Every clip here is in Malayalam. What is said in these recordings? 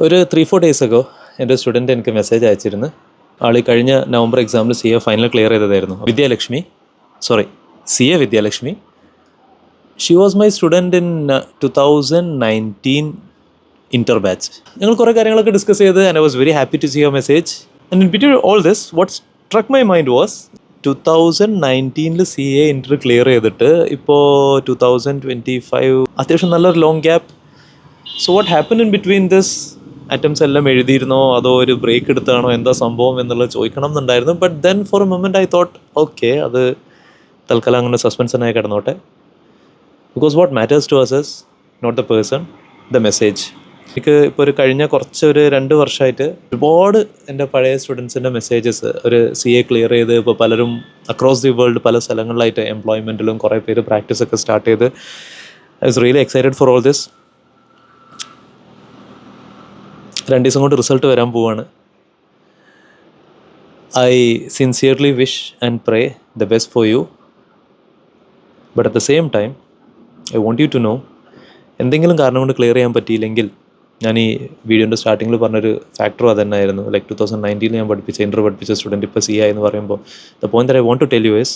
ഒരു 3-4 ഡേയ്സ് അഗോ എൻ്റെ സ്റ്റുഡൻറ്റ് എനിക്ക് മെസ്സേജ് അയച്ചിരുന്നു. ആൾ കഴിഞ്ഞ നവംബർ എക്സാമിൽ CA ഫൈനൽ ക്ലിയർ ചെയ്തതായിരുന്നു. CA Vidyalakshmi. She was my student in 2019 inter batch. ഞങ്ങൾ കുറേ കാര്യങ്ങളൊക്കെ ഡിസ്കസ് ചെയ്ത് and I was very happy to see your message. And in between all this what struck my mind was 2019 CA inter clear ചെയ്തിട്ട് ഇപ്പോൾ 2025 അത്യാവശ്യം നല്ലൊരു long gap. So what happen in between this attempts എല്ലാം എഴുതിയിരുന്നോ അതോ ഒരു ബ്രേക്ക് എടുത്താണോ എന്താ സംഭവം എന്നുള്ളത് ചോദിക്കണം എന്നുണ്ടായിരുന്നു. But then for a moment I thought okay, അത് തൽക്കാലം അങ്ങനെ സസ്പെൻഷനായി കിടന്നോട്ടെ. Because what matters to us is not the person, the message. എനിക്ക് ഇപ്പോൾ ഒരു കഴിഞ്ഞ കുറച്ചൊരു 2 വർഷമായിട്ട് ഒരുപാട് എൻ്റെ പഴയ സ്റ്റുഡൻസിൻ്റെ മെസ്സേജസ് ഒരു CA ക്ലിയർ ചെയ്ത് ഇപ്പോൾ പലരും അക്രോസ് ദി വേൾഡ് പല സ്ഥലങ്ങളിലായിട്ട് എംപ്ലോയ്മെൻറ്റിലും കുറേ പേര് പ്രാക്ടീസൊക്കെ സ്റ്റാർട്ട് ചെയ്ത് I was really excited for all this. 2 ദിവസം കൊണ്ട് റിസൾട്ട് വരാൻ പോവാണ്. I sincerely wish and pray the best for you. But at the same time I want you to know, എന്തെങ്കിലും കാരണം കൊണ്ട് ക്ലിയർ ചെയ്യാൻ പറ്റിയില്ലെങ്കിൽ, ഞാൻ ഈ വീഡിയോൻ്റെ സ്റ്റാർട്ടിങ്ങിൽ പറഞ്ഞൊരു ഫാക്ടറും അത് തന്നെയായിരുന്നു. ലൈക്ക് 2019 ഞാൻ പഠിപ്പിച്ച സ്റ്റുഡൻറ്റ് ഇപ്പോൾ CA എന്ന് പറയുമ്പോൾ the point that I want to tell you is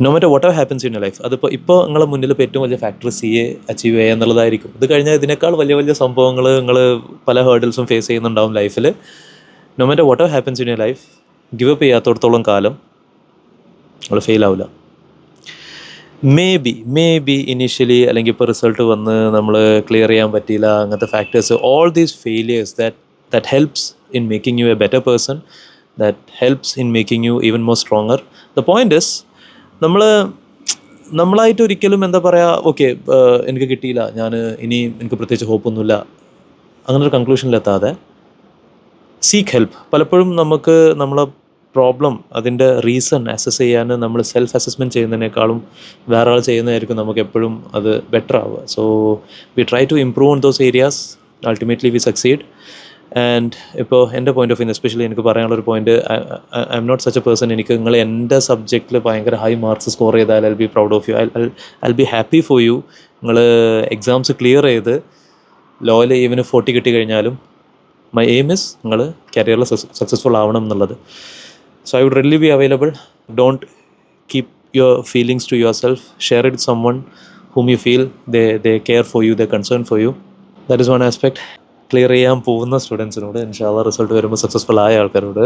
no matter what ever happens in your life, അതിപ്പോൾ നിങ്ങളുടെ മുന്നിൽ ഇപ്പോൾ ഏറ്റവും വലിയ ഫാക്ടർ CA അച്ചീവ് ചെയ്യുക എന്നുള്ളതായിരിക്കും. ഇത് കഴിഞ്ഞാൽ ഇതിനേക്കാൾ വലിയ സംഭവങ്ങൾ നിങ്ങൾ പല ഹേർഡിൽസും ഫേസ് ചെയ്യുന്നുണ്ടാവും ലൈഫിൽ. No matter what ever happens in your life, give up ചെയ്യാത്തോടത്തോളം കാലം നിങ്ങൾ ഫെയിൽ ആവില്ല. മേ ബി ഇനീഷ്യലി അല്ലെങ്കിൽ ഇപ്പോൾ റിസൾട്ട് വന്ന് നമ്മൾ ക്ലിയർ ചെയ്യാൻ പറ്റിയില്ല, അങ്ങനത്തെ factors, all these failures that helps in making U A better person, that helps in making you even more stronger. The point is നമ്മളായിട്ട് ഒരിക്കലും എന്താ പറയുക, ഓക്കെ എനിക്ക് കിട്ടിയില്ല, എനിക്ക് പ്രത്യേകിച്ച് ഹോപ്പൊന്നുമില്ല, അങ്ങനൊരു കൺക്ലൂഷനിലെത്താതെ സീക്ക് ഹെൽപ്പ്. പലപ്പോഴും നമുക്ക് നമ്മളെ പ്രോബ്ലം, അതിൻ്റെ റീസൺ അസസ് ചെയ്യാൻ നമ്മൾ സെൽഫ് അസസ്മെൻറ്റ് ചെയ്യുന്നതിനേക്കാളും വേറെ ആൾ ചെയ്യുന്നതായിരിക്കും നമുക്ക് എപ്പോഴും അത് ബെറ്റർ ആവുക. So we try to improve on those areas, ultimately we succeed. And ഇപ്പോൾ എൻ്റെ പോയിന്റ് ഓഫ് വ്യൂ എസ്പെഷ്യലി എനിക്ക് പറയാനുള്ളൊരു point, I'm not such a person. എനിക്ക് നിങ്ങൾ എൻ്റെ സബ്ജക്റ്റിൽ ഭയങ്കര ഹൈ മാർക്സ് സ്കോർ ചെയ്താൽ I will be proud of you, I will be happy for you. നിങ്ങൾ എക്സാംസ് ക്ലിയർ ചെയ്ത് ലോയിൽ ഈവന് 40 കിട്ടി കഴിഞ്ഞാലും മൈ എയിം ഇസ് നിങ്ങൾ കരിയറിൽ സക്സസ്ഫുൾ ആവണം എന്നുള്ളത്. So I would readily be available. Don't keep your feelings to yourself. Share it with someone whom you feel they care for you, they're concerned for you. That is one aspect. Clear ചെയ്യാൻ പോകുന്ന സ്റ്റുഡൻസിനോട്, ഇൻഷാല്ലാ റിസൾട്ട് വരുമ്പോൾ സക്സസ്ഫുൾ ആയ ആൾക്കാരോട്,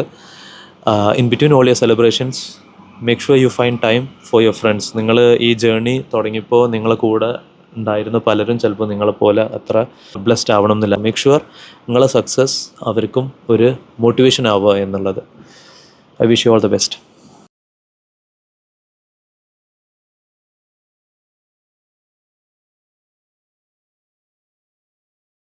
in between all your celebrations make sure you find time for your friends. നിങ്ങൾ ഈ ജേർണി തുടങ്ങിയപ്പോൾ നിങ്ങളെ കൂടെ ഉണ്ടായിരുന്ന പലരും ചിലപ്പോൾ നിങ്ങളെപ്പോലെ അത്ര ബ്ലെസ്ഡ് ആവണം എന്നില്ല. മേക്ക് ഷുവർ നിങ്ങളെ സക്സസ് അവർക്കും ഒരു മോട്ടിവേഷൻ ആവുക എന്നുള്ളത്. I wish you all the best.